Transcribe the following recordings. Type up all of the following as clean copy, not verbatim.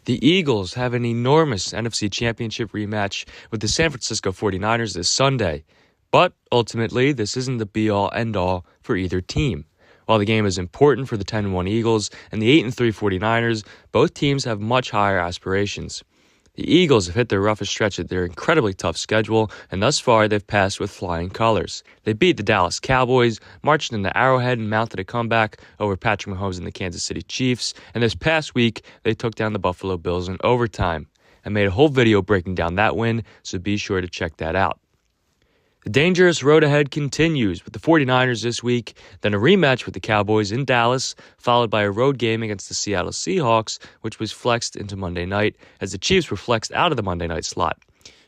The Eagles have an enormous NFC Championship rematch with the San Francisco 49ers this Sunday. But ultimately, this isn't the be-all, end-all for either team. While the game is important for the 10-1 Eagles and the 8-3 49ers, both teams have much higher aspirations. The Eagles have hit their roughest stretch of their incredibly tough schedule, and thus far they've passed with flying colors. They beat the Dallas Cowboys, marched into Arrowhead and mounted a comeback over Patrick Mahomes and the Kansas City Chiefs, and this past week they took down the Buffalo Bills in overtime. I made a whole video breaking down that win, so be sure to check that out. The dangerous road ahead continues with the 49ers this week, then a rematch with the Cowboys in Dallas, followed by a road game against the Seattle Seahawks, which was flexed into Monday night, as the Chiefs were flexed out of the Monday night slot.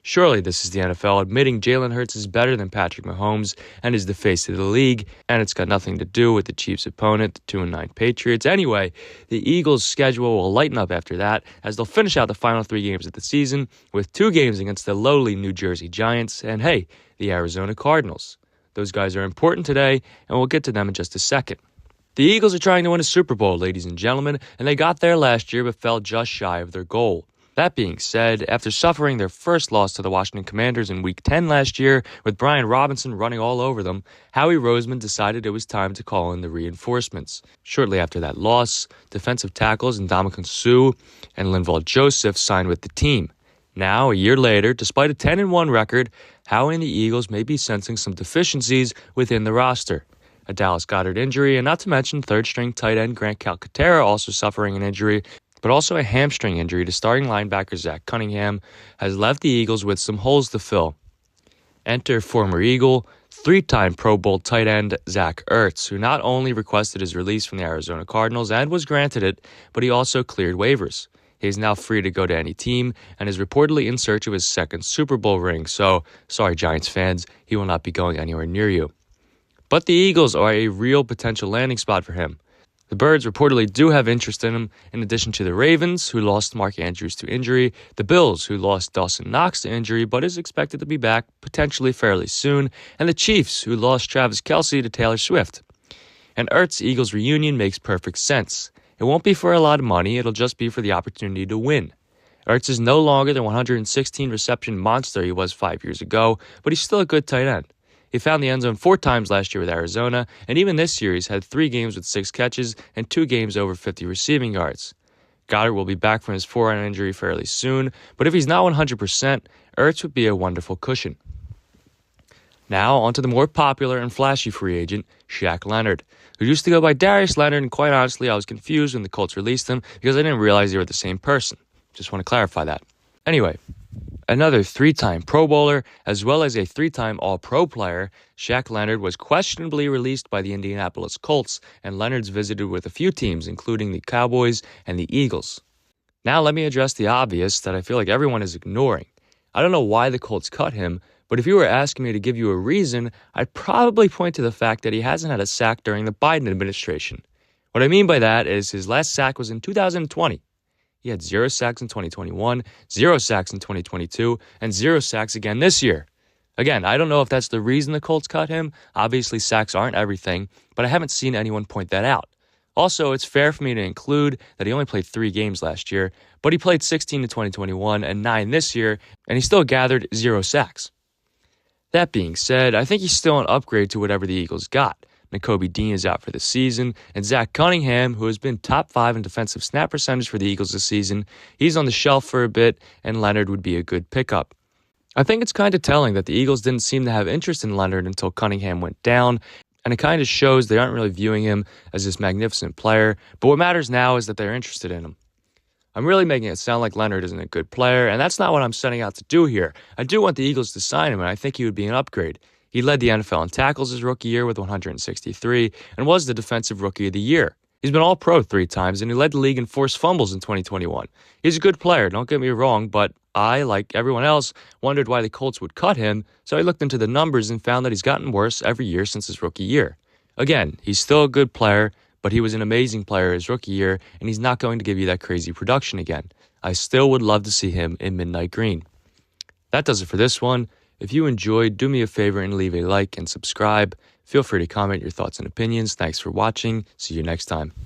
Surely this is the NFL admitting Jalen Hurts is better than Patrick Mahomes and is the face of the league, and it's got nothing to do with the Chiefs' opponent, the 2-9 Patriots. Anyway, the Eagles' schedule will lighten up after that, as they'll finish out the final 3 games of the season with 2 games against the lowly New Jersey Giants and, hey, the Arizona Cardinals. Those guys are important today, and we'll get to them in just a second. The Eagles are trying to win a Super Bowl, ladies and gentlemen, and they got there last year but fell just shy of their goal. That being said, after suffering their first loss to the Washington Commanders in Week 10 last year, with Brian Robinson running all over them, Howie Roseman decided it was time to call in the reinforcements. Shortly after that loss, defensive tackles Ndamukong Suh and Linval Joseph signed with the team. Now, a year later, despite a 10-1 record, Howie and the Eagles may be sensing some deficiencies within the roster. A Dallas Goedert injury, and not to mention third-string tight end Grant Calcaterra also suffering an injury, but also a hamstring injury to starting linebacker Zach Cunningham, has left the Eagles with some holes to fill. Enter former Eagle, 3-time Pro Bowl tight end Zach Ertz, who not only requested his release from the Arizona Cardinals and was granted it, but he also cleared waivers. He is now free to go to any team and is reportedly in search of his second Super Bowl ring, so sorry Giants fans, he will not be going anywhere near you. But the Eagles are a real potential landing spot for him. The Birds reportedly do have interest in him, in addition to the Ravens, who lost Mark Andrews to injury, the Bills, who lost Dawson Knox to injury but is expected to be back potentially fairly soon, and the Chiefs, who lost Travis Kelce to Taylor Swift. And Ertz-Eagles reunion makes perfect sense. It won't be for a lot of money, it'll just be for the opportunity to win. Ertz is no longer the 116 reception monster he was 5 years ago, but he's still a good tight end. He found the end zone 4 times last year with Arizona, and even this year he's had 3 games with 6 catches and 2 games over 50 receiving yards. Goddard will be back from his forearm injury fairly soon, but if he's not 100%, Ertz would be a wonderful cushion. Now, on to the more popular and flashy free agent, Shaq Leonard, who used to go by Darius Leonard, and quite honestly, I was confused when the Colts released him because I didn't realize they were the same person. Just want to clarify that. Anyway, another 3-time Pro Bowler, as well as a 3-time All-Pro player, Shaq Leonard was questionably released by the Indianapolis Colts, and Leonard's visited with a few teams, including the Cowboys and the Eagles. Now let me address the obvious that I feel like everyone is ignoring. I don't know why the Colts cut him, but if you were asking me to give you a reason, I'd probably point to the fact that he hasn't had a sack during the Biden administration. What I mean by that is his last sack was in 2020. He had 0 sacks in 2021, 0 sacks in 2022, and 0 sacks again this year. Again, I don't know if that's the reason the Colts cut him. Obviously, sacks aren't everything, but I haven't seen anyone point that out. Also, it's fair for me to include that he only played 3 games last year, but he played 16 in 2021 and 9 this year, and he still gathered 0 sacks. That being said, I think he's still an upgrade to whatever the Eagles got. Nakobe Dean is out for the season, and Zach Cunningham, who has been top 5 in defensive snap percentage for the Eagles this season, he's on the shelf for a bit, and Leonard would be a good pickup. I think it's kind of telling that the Eagles didn't seem to have interest in Leonard until Cunningham went down, and it kind of shows they aren't really viewing him as this magnificent player, but what matters now is that they're interested in him. I'm really making it sound like Leonard isn't a good player, and that's not what I'm setting out to do here. I do want the Eagles to sign him, and I think he would be an upgrade. He led the NFL in tackles his rookie year with 163 and was the Defensive Rookie of the Year. He's been All-Pro 3 times, and he led the league in forced fumbles in 2021. He's a good player, don't get me wrong, but I, like everyone else, wondered why the Colts would cut him, so I looked into the numbers and found that he's gotten worse every year since his rookie year. Again, he's still a good player, but he was an amazing player his rookie year, and he's not going to give you that crazy production again. I still would love to see him in Midnight Green. That does it for this one. If you enjoyed, do me a favor and leave a like and subscribe. Feel free to comment your thoughts and opinions. Thanks for watching. See you next time.